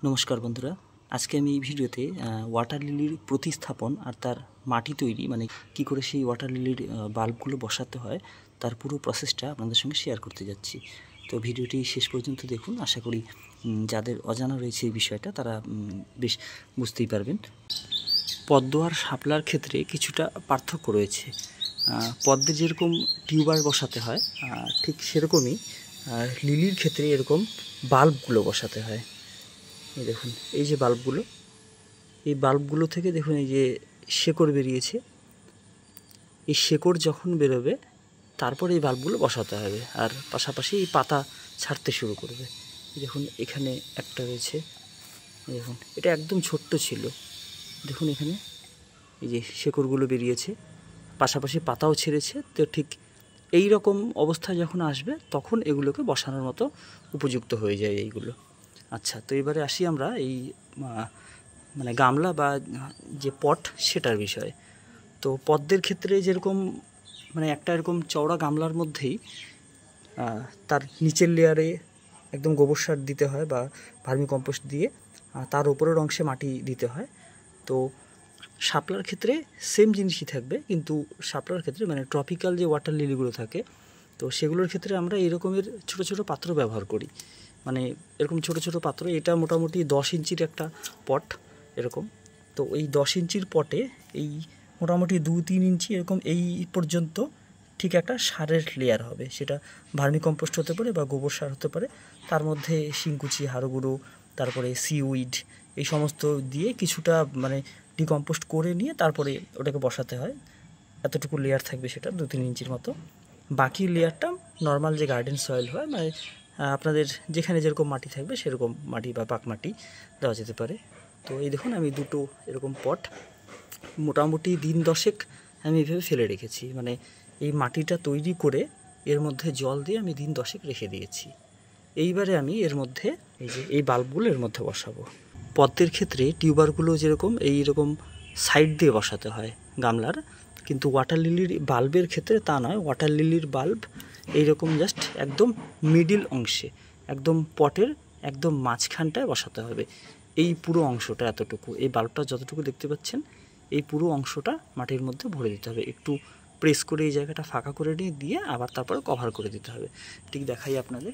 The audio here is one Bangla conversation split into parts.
নমস্কার বন্ধুরা, আজকে আমি এই ভিডিওতে ওয়াটার লিলির প্রতিস্থাপন আর তার মাটি তৈরি মানে কি করে সেই ওয়াটার লিলির বাল্বগুলো বসাতে হয় তার পুরো প্রসেসটা আপনাদের সঙ্গে শেয়ার করতে যাচ্ছি। তো ভিডিওটি শেষ পর্যন্ত দেখুন, আশা করি যাদের অজানা রয়েছে এই বিষয়টা তারা বেশ বুঝতেই পারবেন। পদ্ম আর শাপলার ক্ষেত্রে কিছুটা পার্থক্য রয়েছে। পদ্মে যেরকম টিউবার বসাতে হয় ঠিক সেরকমই লিলির ক্ষেত্রে এরকম বাল্বগুলো বসাতে হয়। এই দেখুন, এই যে বাল্বগুলো, এই বাল্বগুলো থেকে দেখুন এই যে শেকড় বেরিয়েছে। এই শেকড় যখন বেরোবে তারপর এই বাল্বগুলো বসাতে হবে, আর পাশাপাশি এই পাতা ছাড়তে শুরু করবে। দেখুন এখানে একটা রয়েছে, দেখুন এটা একদম ছোট্ট ছিল, দেখুন এখানে এই যে শেকড়গুলো বেরিয়েছে, পাশাপাশি পাতাও ছেড়েছে। তো ঠিক এই রকম অবস্থা যখন আসবে তখন এগুলোকে বসানোর মতো উপযুক্ত হয়ে যায় এইগুলো। আচ্ছা, তো এবারে আসি আমরা এই মানে গামলা বা যে পট সেটার বিষয়ে। তো পদ্মের ক্ষেত্রে যেরকম মানে একটা এরকম চওড়া গামলার মধ্যেই তার নিচের লেয়ারে একদম গোবর সার দিতে হয় বা ভার্মি কম্পোস্ট দিয়ে তার উপরের অংশে মাটি দিতে হয়। তো শাপলার ক্ষেত্রে সেম জিনিসই থাকবে, কিন্তু শাপলার ক্ষেত্রে মানে ট্রপিক্যাল যে ওয়াটার লিলিগুলো থাকে তো সেগুলোর ক্ষেত্রে আমরা এই রকমের ছোটো ছোটো পাত্র ব্যবহার করি। মানে এরকম ছোটো ছোটো পাত্র, এটা মোটামুটি 10 ইঞ্চির একটা পট এরকম। তো এই 10 ইঞ্চির পটে এই মোটামুটি 2-3 ইঞ্চি এরকম এই পর্যন্ত ঠিক একটা সারের লেয়ার হবে। সেটা ভার্মি কম্পোস্ট হতে পারে বা গোবর সার হতে পারে। তার মধ্যে শিংকুচি, হাড় গুঁড়ো, তারপরে সিউইড এই সমস্ত দিয়ে কিছুটা মানে ডিকম্পোস্ট করে নিয়ে তারপরে ওটাকে বসাতে হয়। এতটুকু লেয়ার থাকবে, সেটা 2-3 ইঞ্চির মতো। বাকি লেয়ারটা নর্মাল যে গার্ডেন সয়েল হয়, মানে আপনাদের যেখানে যেরকম মাটি থাকবে সেরকম মাটি বা পাক মাটি দেওয়া যেতে পারে। তো এই দেখুন আমি দুটো এরকম পট মোটামুটি দিন 10 আমি এইভাবে ফেলে রেখেছি। মানে এই মাটিটা তৈরি করে এর মধ্যে জল দিয়ে আমি দিন 10 রেখে দিয়েছি। এইবারে আমি এর মধ্যে এই যে এই বাল্বগুলো এর মধ্যে বসাবো। পদ্মের ক্ষেত্রে টিউবারগুলো যেরকম এইরকম সাইড দিয়ে বসাতে হয় গামলার, কিন্তু ওয়াটার লিলির বাল্বের ক্ষেত্রে তা নয়। ওয়াটার লিলির বাল্ব এইরকম জাস্ট একদম মিডিল অংশে, একদম পটের একদম মাঝখানটায় বসাতে হবে। এই পুরো অংশটা এতটুকু, এই বাল্বটা যতটুকু দেখতে পাচ্ছেন এই পুরো অংশটা মাটির মধ্যে ভরে দিতে হবে। একটু প্রেস করে এই জায়গাটা ফাঁকা করে দিয়ে আবার তারপরে কভার করে দিতে হবে। ঠিক দেখাই আপনাদের,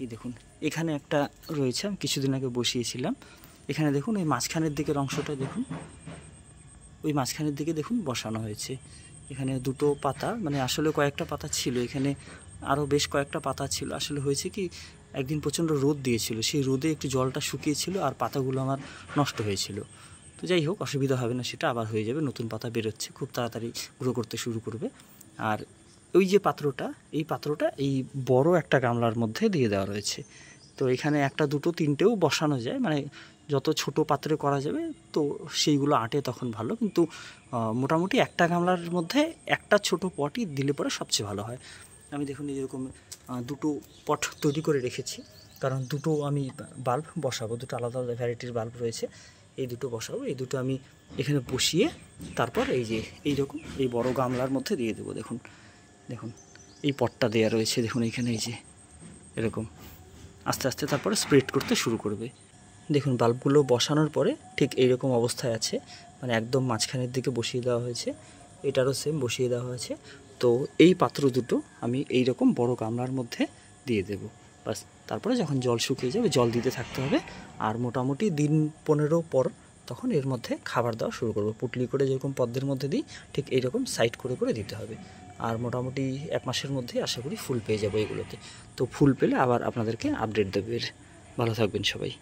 এই দেখুন এখানে একটা রয়েছে, আমি কিছুদিন আগে বসিয়েছিলাম। এখানে দেখুন এই মাঝখানের দিকের অংশটা দেখুন, ওই মাঝখানের দিকে দেখুন বসানো হয়েছে। এখানে দুটো পাতা, মানে আসলে কয়েকটা পাতা ছিল, এখানে আরও বেশ কয়েকটা পাতা ছিল। আসলে হয়েছে কি, একদিন প্রচণ্ড রোদ দিয়েছিল, সেই রোদে একটু জলটা শুকিয়েছিল আর পাতাগুলো আমার নষ্ট হয়েছিল। তো যাই হোক, অসুবিধা হবে না, সেটা আবার হয়ে যাবে। নতুন পাতা বেরোচ্ছে, খুব তাড়াতাড়ি গ্রো করতে শুরু করবে। আর ওই যে পাত্রটা, এই পাত্রটা এই বড় একটা গামলার মধ্যে দিয়ে দেওয়া রয়েছে। তো এখানে একটা, দুটো, তিনটেও বসানো যায়, মানে যত ছোট পাত্রে করা যাবে তো সেইগুলো আঁটে তখন ভালো। কিন্তু মোটামুটি একটা গামলার মধ্যে একটা ছোট পটই দিলে পরে সবচেয়ে ভালো হয়। আমি দেখুন এরকম দুটো পট তৈরি করে রেখেছি, কারণ দুটো আমি বাল্ব বসাবো, দুটো আলাদা আলাদা ভ্যারাইটির বাল্ব রয়েছে, এই দুটো বসাবো। এই দুটো আমি এখানে বসিয়ে তারপর এই যে এইরকম এই বড় গামলার মধ্যে দিয়ে দেবো। দেখুন দেখুন এই পটটা দেওয়া রয়েছে, দেখুন এখানে এই যে এরকম আস্তে আস্তে তারপরে স্প্রেড করতে শুরু করবে। দেখুন বাল্বগুলো বসানোর পরে ঠিক এইরকম অবস্থায় আছে, মানে একদম মাঝখানের দিকে বসিয়ে দেওয়া হয়েছে। এটারও সেম বসিয়ে দেওয়া হয়েছে। তো এই পাত্র দুটো আমি এই রকম বড় গামলার মধ্যে দিয়ে দেব, বাস। তারপরে যখন জল শুকিয়ে যাবে জল দিতে থাকতে হবে। আর মোটামুটি দিন 15 পর তখন এর মধ্যে খাবার দেওয়া শুরু করব। পুটলি করে যেরকম পদ্মের মধ্যে দিই ঠিক এইরকম সাইড করে করে দিতে হবে। আর মোটামুটি 1 মাসের মধ্যেই আশা করি ফুল পেয়ে যাবো এগুলোতে। তো ফুল পেলে আবার আপনাদেরকে আপডেট দেবে। ভালো থাকবেন সবাই।